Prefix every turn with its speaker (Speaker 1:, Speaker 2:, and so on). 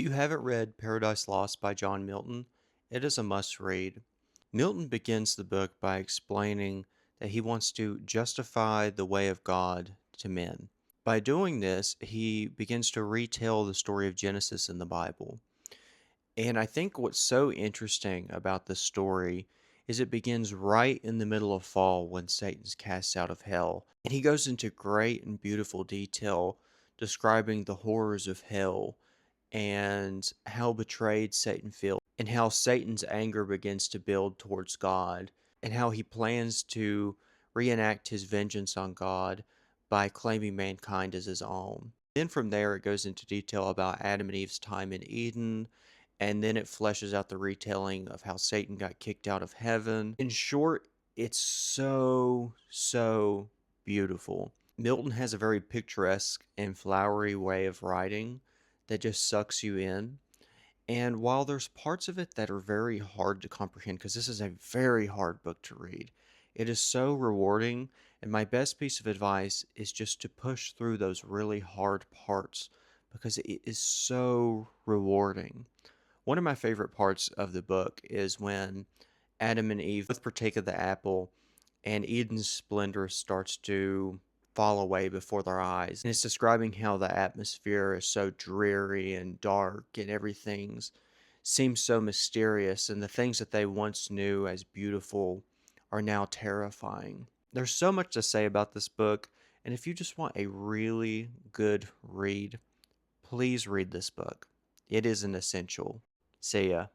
Speaker 1: you haven't read Paradise Lost by John Milton, it is a must read. Milton begins the book by explaining that he wants to justify the way of God to men. By doing this, he begins to retell the story of Genesis in the Bible. And I think what's so interesting about this story is it begins right in the middle of fall when Satan's cast out of hell. And he goes into great and beautiful detail describing the horrors of hell and how betrayed Satan feels, and how Satan's anger begins to build towards God, and how he plans to reenact his vengeance on God by claiming mankind as his own. Then from there, it goes into detail about Adam and Eve's time in Eden, and then it fleshes out the retelling of how Satan got kicked out of heaven. In short, it's so beautiful. Milton has a very picturesque and flowery way of writing that just sucks you in. And while there's parts of it that are very hard to comprehend, because this is a very hard book to read, it is so rewarding. And my best piece of advice is just to push through those really hard parts because it is so rewarding. One of my favorite parts of the book is when Adam and Eve both partake of the apple and Eden's splendor starts to fall away before their eyes. And it's describing how the atmosphere is so dreary and dark and everything's seems so mysterious and the things that they once knew as beautiful are now terrifying. There's so much to say about this book, and if you just want a really good read, please read this book. It is an essential. See ya.